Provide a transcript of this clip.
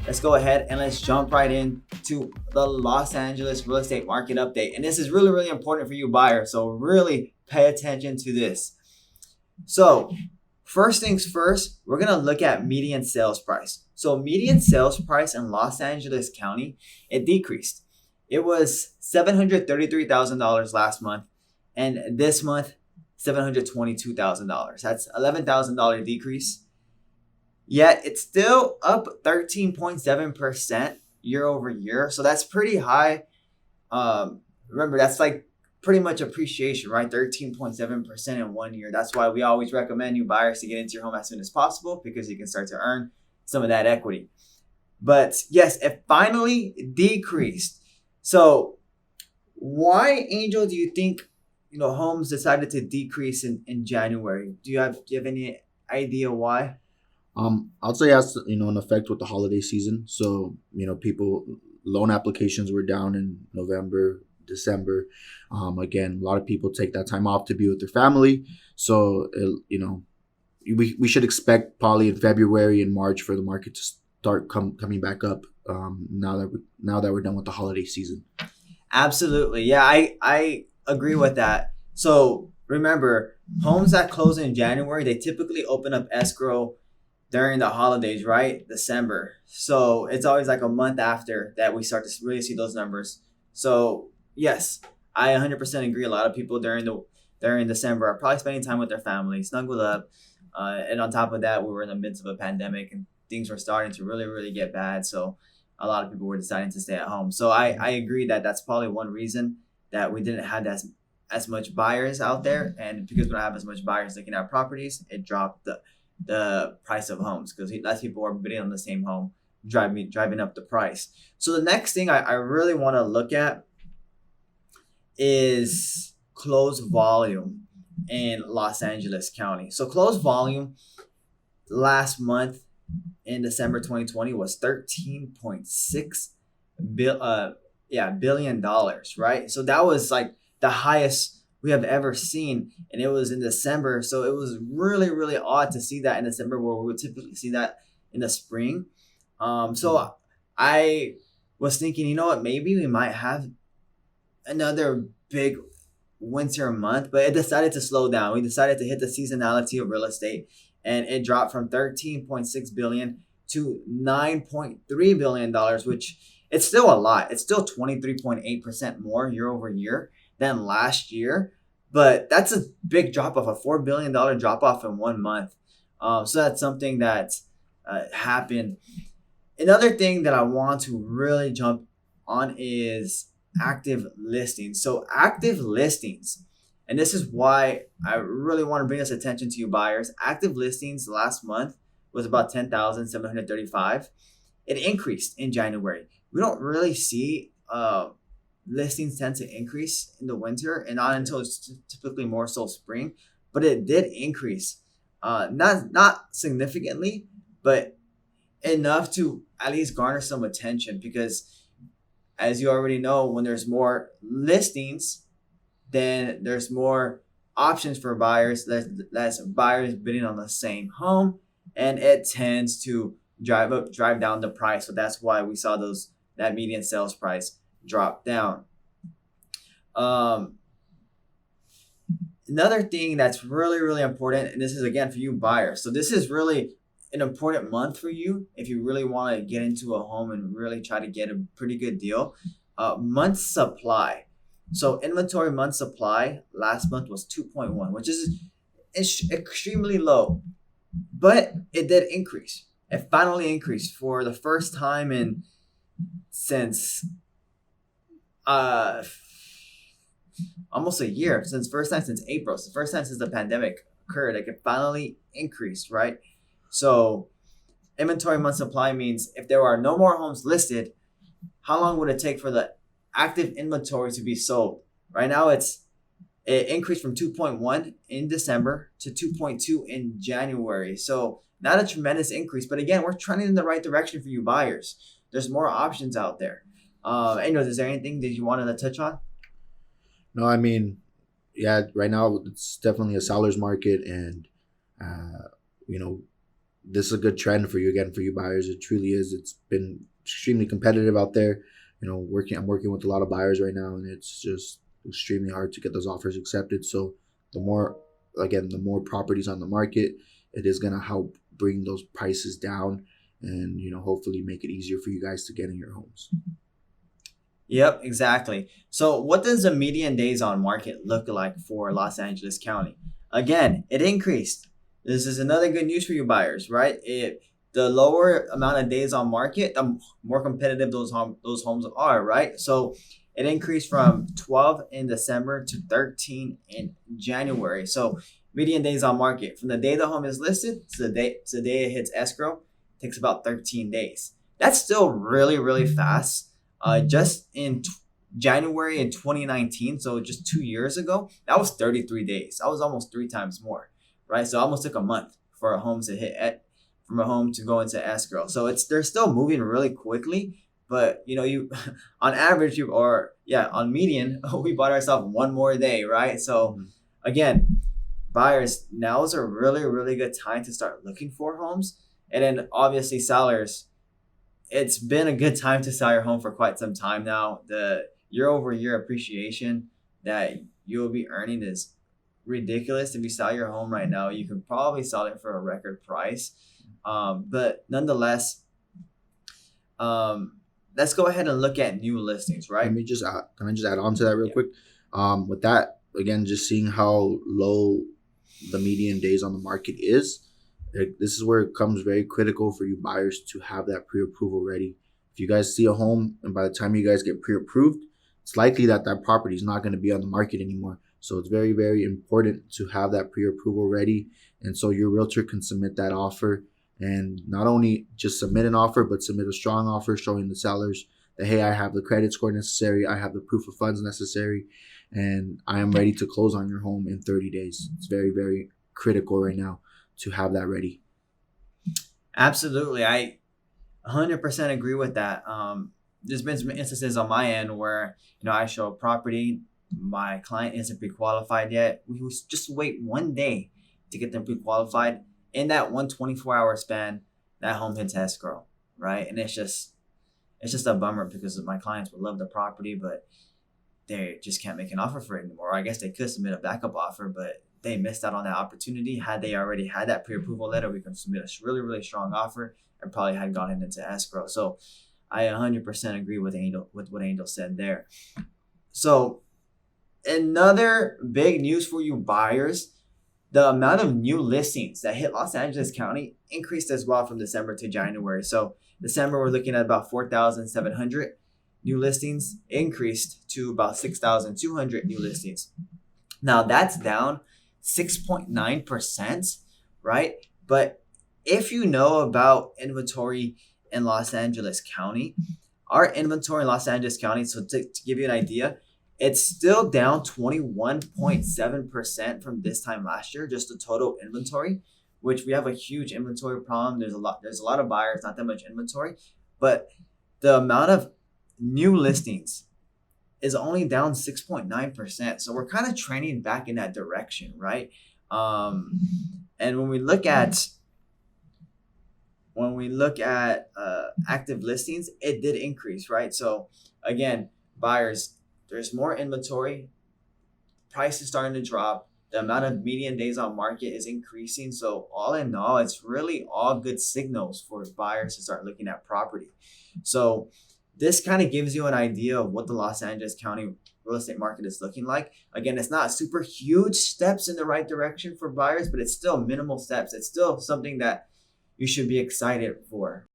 let's go ahead and let's jump right into the Los Angeles real estate market update. And this is really, really important for you buyers. So really pay attention to this. So first things first, we're going to look at median sales price. So median sales price in Los Angeles County, it decreased. It was $733,000 last month. And this month, $722,000. That's $11,000 decrease. Yet it's still up 13.7% year over year. So that's pretty high. Remember, that's like pretty much appreciation, right? 13.7% in 1 year. That's why we always recommend you buyers to get into your home as soon as possible because you can start to earn some of that equity. But yes, it finally decreased. So why, Angel, do you think homes decided to decrease in January? Do you have any idea why? I'll say it has an effect with the holiday season. So people loan applications were down in November, December. Again, a lot of people take that time off to be with their family. So we should expect probably in February and March for the market to start coming back up. Now that we're done with the holiday season. Absolutely. Yeah, I agree with that. So remember, homes that close in January, they typically open up escrow during the holidays, right? December. So it's always like a month after that we start to really see those numbers. So yes, I 100% agree. A lot of people during December are probably spending time with their family, snuggled up, and on top of that, we were in the midst of a pandemic and things were starting to really, really get bad. So a lot of people were deciding to stay at home. So I agree that that's probably one reason that we didn't have as much buyers out there, and because we don't have as much buyers looking at properties, it dropped the price of homes because less people are bidding on the same home, driving up the price. So the next thing I really want to look at is closed volume in Los Angeles County. So closed volume last month in December 2020 was 13.6 billion dollars, right? So that was like the highest we have ever seen, and it was in December. So it was really, really odd to see that in December, where we would typically see that in the spring. So I was thinking, you know what, maybe we might have another big winter month, but it decided to slow down. We decided to hit the seasonality of real estate, and it dropped from 13.6 billion to 9.3 billion dollars, which it's still a lot. It's still 23.8% more year over year than last year, but that's a big drop off, a $4 billion drop off in 1 month. So that's something that happened. Another thing that I want to really jump on is active listings. So active listings, and this is why I really want to bring this attention to you buyers. Active listings last month was about 10,735. It increased in January. We don't really see listings tend to increase in the winter, and not until it's typically more so spring, but it did increase. Not significantly, but enough to at least garner some attention, because as you already know, when there's more listings, then there's more options for buyers. Less buyers bidding on the same home, and it tends to drive down the price. So that's why we saw that median sales price drop down. Um, Another thing that's really, really important, and this is again for you buyers. So this is really an important month for you if you really want to get into a home and really try to get a pretty good deal. Month supply. So inventory month supply last month was 2.1, which is extremely low, but it did increase. It finally increased for the first time in since uh almost a year, since first time since April. It's the first time since the pandemic occurred. Like it finally increased, right? So inventory month supply means if there are no more homes listed, how long would it take for the active inventory to be sold? Right now it increased from 2.1 in December to 2.2 in January. So not a tremendous increase, but again, we're trending in the right direction for you buyers. There's more options out there. Anyways, is there anything that you wanted to touch on? No, I mean, yeah, right now it's definitely a seller's market, and you know this is a good trend for you, again, for you buyers. It truly is. It's been extremely competitive out there. I'm working with a lot of buyers right now, and it's just extremely hard to get those offers accepted. So the more properties on the market, it is going to help bring those prices down and, hopefully make it easier for you guys to get in your homes. Yep, exactly. So what does the median days on market look like for Los Angeles County? Again, it increased. This is another good news for you buyers, right? The lower amount of days on market, the more competitive those homes are, right? So it increased from 12 in December to 13 in January. So median days on market from the day the home is listed to the day it hits escrow takes about 13 days. That's still really, really fast. Just in January in 2019, so just 2 years ago, that was 33 days. That was almost 3 times more, right? So it almost took a month for a home to from a home to go into escrow. So they're still moving really quickly, but you on average on median we bought ourselves one more day, right? So again, buyers, now is a really, really good time to start looking for homes, and then obviously sellers. It's been a good time to sell your home for quite some time now. The year-over-year appreciation that you'll be earning is ridiculous. If you sell your home right now, you can probably sell it for a record price. But nonetheless, let's go ahead and look at new listings, right? Can I just add on to that real quick? With that, again, just seeing how low the median days on the market is, this is where it becomes very critical for you buyers to have that pre-approval ready. If you guys see a home and by the time you guys get pre-approved, it's likely that property is not going to be on the market anymore. So it's very, very important to have that pre-approval ready. And so your realtor can submit that offer, and not only just submit an offer, but submit a strong offer showing the sellers that, hey, I have the credit score necessary, I have the proof of funds necessary, and I am ready to close on your home in 30 days. It's very, very critical right now to have that ready. Absolutely. I 100% agree with that. There's been some instances on my end where, I show a property, my client isn't pre-qualified yet. We just wait one day to get them pre-qualified. In that 124-hour span, that home hits escrow, right? And it's just a bummer because my clients would love the property, but they just can't make an offer for it anymore. I guess they could submit a backup offer, but they missed out on that opportunity. Had they already had that pre-approval letter, we can submit a really, really strong offer and probably had gotten into escrow. So I 100% agree with what Angel said there. So another big news for you buyers, the amount of new listings that hit Los Angeles County increased as well from December to January. So December, we're looking at about 4,700 new listings, increased to about 6,200 new listings. Now that's down 6.9%, right? But if you know about inventory in Los Angeles County, our inventory in Los Angeles County, so to give you an idea, it's still down 21.7% from this time last year, just the total inventory, which we have a huge inventory problem. There's a lot of buyers, not that much inventory, but the amount of new listings is only down 6.9%. So we're kind of trending back in that direction, right? And when we look at active listings, it did increase, right? So again, buyers, there's more inventory, price is starting to drop, the amount of median days on market is increasing. So all in all, it's really all good signals for buyers to start looking at property. So this kind of gives you an idea of what the Los Angeles County real estate market is looking like. Again, it's not super huge steps in the right direction for buyers, but it's still minimal steps. It's still something that you should be excited for.